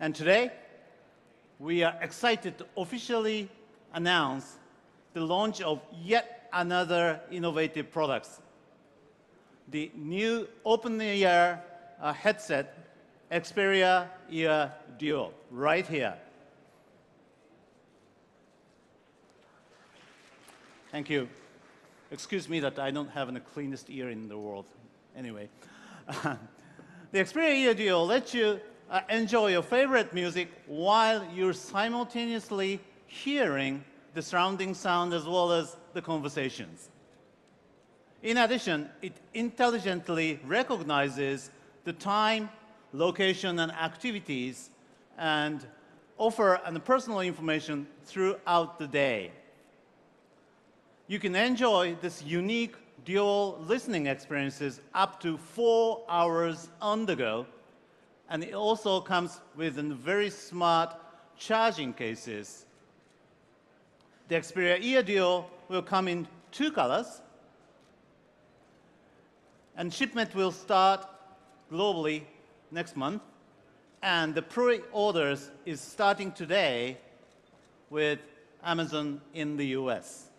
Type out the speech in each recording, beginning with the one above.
And today, we are excited to officially announce the launch of yet another innovative products. The new open-ear headset, Xperia Ear Duo, right here. Thank you. Excuse me that I don't have the cleanest ear in the world. Anyway, the Xperia Ear Duo lets you enjoy your favorite music while you're simultaneously hearing the surrounding sound as well as the conversations. In addition, it intelligently recognizes the time, location, and activities and offer personal information throughout the day. You can enjoy this unique dual listening experiences up to 4 hours on the go, and it also comes with very smart charging cases. The Xperia Ear Duo will come in 2 colors, and shipment will start globally next month, and the pre-orders is starting today with Amazon in the US.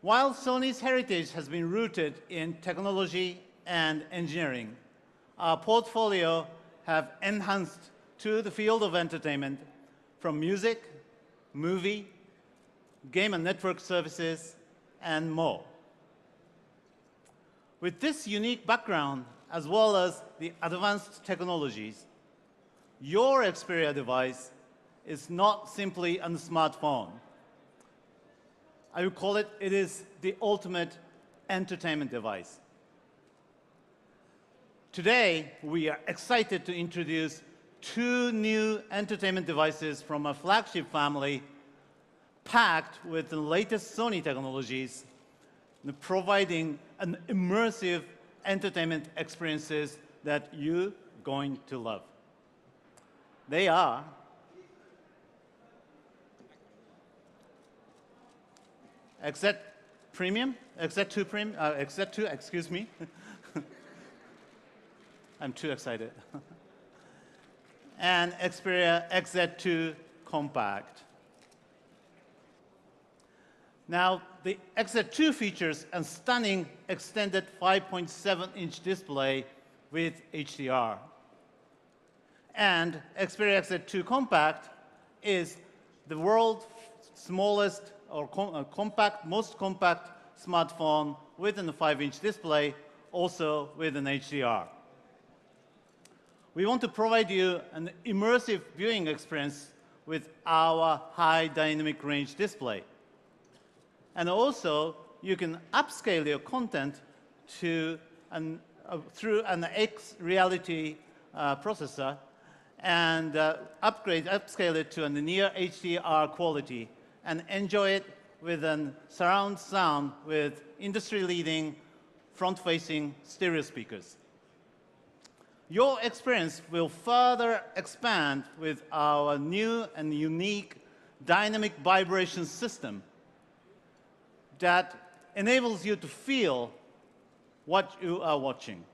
While Sony's heritage has been rooted in technology and engineering, our portfolio have enhanced to the field of entertainment from music, movie, game and network services, and more. With this unique background, as well as the advanced technologies, your Xperia device is not simply a smartphone. I would call it is the ultimate entertainment device. Today, we are excited to introduce 2 new entertainment devices from a flagship family packed with the latest Sony technologies, providing an immersive entertainment experiences that you're going to love. They are XZ Premium, XZ2 Premium, XZ2, excuse me. I'm too excited. And Xperia XZ2 Compact. Now, the XZ2 features a stunning extended 5.7-inch display with HDR. And Xperia XZ2 Compact is the world's smallest or most compact smartphone with a 5-inch display, also with an HDR. We want to provide you an immersive viewing experience with our high dynamic range display. And also, you can upscale your content to through an X reality processor and upscale it to a near HDR quality and enjoy it with a surround sound with industry-leading front-facing stereo speakers. Your experience will further expand with our new and unique dynamic vibration system that enables you to feel what you are watching.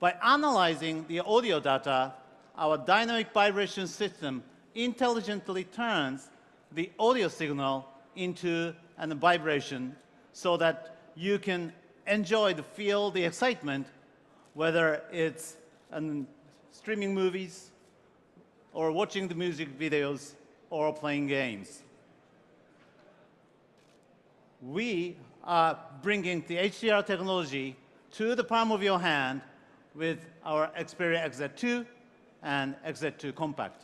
By analyzing the audio data, our dynamic vibration system intelligently turns the audio signal into a vibration so that you can enjoy the excitement, whether it's streaming movies or watching the music videos or playing games. We are bringing the HDR technology to the palm of your hand with our Xperia XZ2 and XZ2 Compact.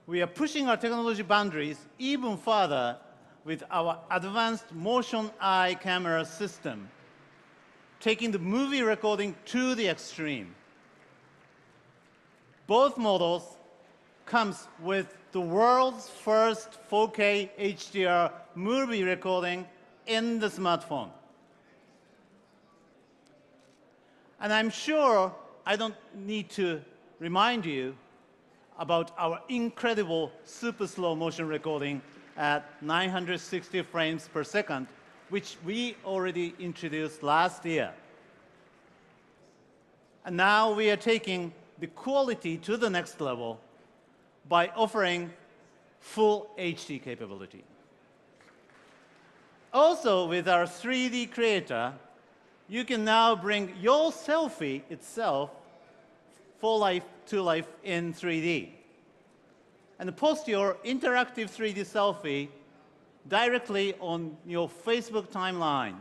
We are pushing our technology boundaries even further with our advanced motion eye camera system, taking the movie recording to the extreme. Both models comes with the world's first 4K HDR movie recording in the smartphone. And I'm sure I don't need to remind you about our incredible super slow motion recording at 960 frames per second, which we already introduced last year. And now we are taking the quality to the next level by offering full HD capability. Also, with our 3D creator, you can now bring your selfie itself to life in 3D. And post your interactive 3D selfie directly on your Facebook timeline.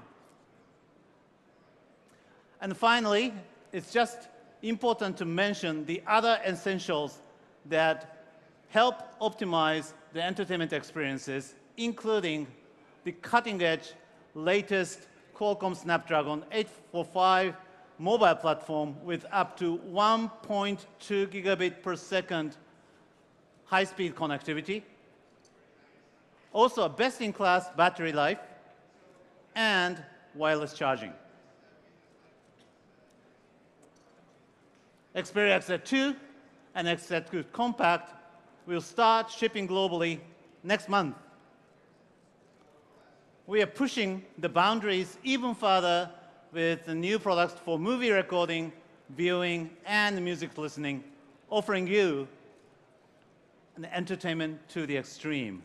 And finally, it's just important to mention the other essentials that help optimize the entertainment experiences, including the cutting-edge, latest Qualcomm Snapdragon 845 mobile platform with up to 1.2 gigabit per second high-speed connectivity, also a best-in-class battery life, and wireless charging. Xperia XZ2 and XZ2 Compact will start shipping globally next month. We are pushing the boundaries even further with the new products for movie recording, viewing, and music listening, offering you an entertainment to the extreme.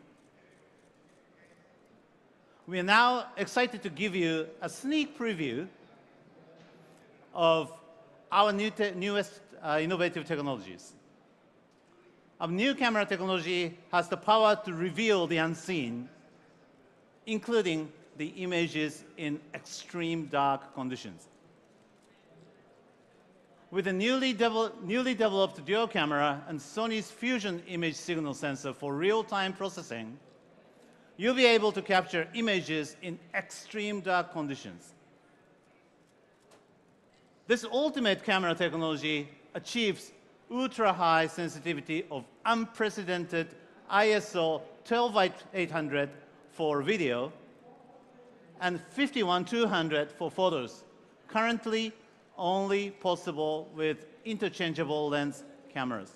We are now excited to give you a sneak preview of our newest innovative technologies. Our new camera technology has the power to reveal the unseen, including the images in extreme dark conditions. With a newly developed dual camera and Sony's Fusion image signal sensor for real-time processing, you'll be able to capture images in extreme dark conditions. This ultimate camera technology achieves ultra-high sensitivity of unprecedented ISO 12800 for video and 51200 for photos, currently only possible with interchangeable lens cameras.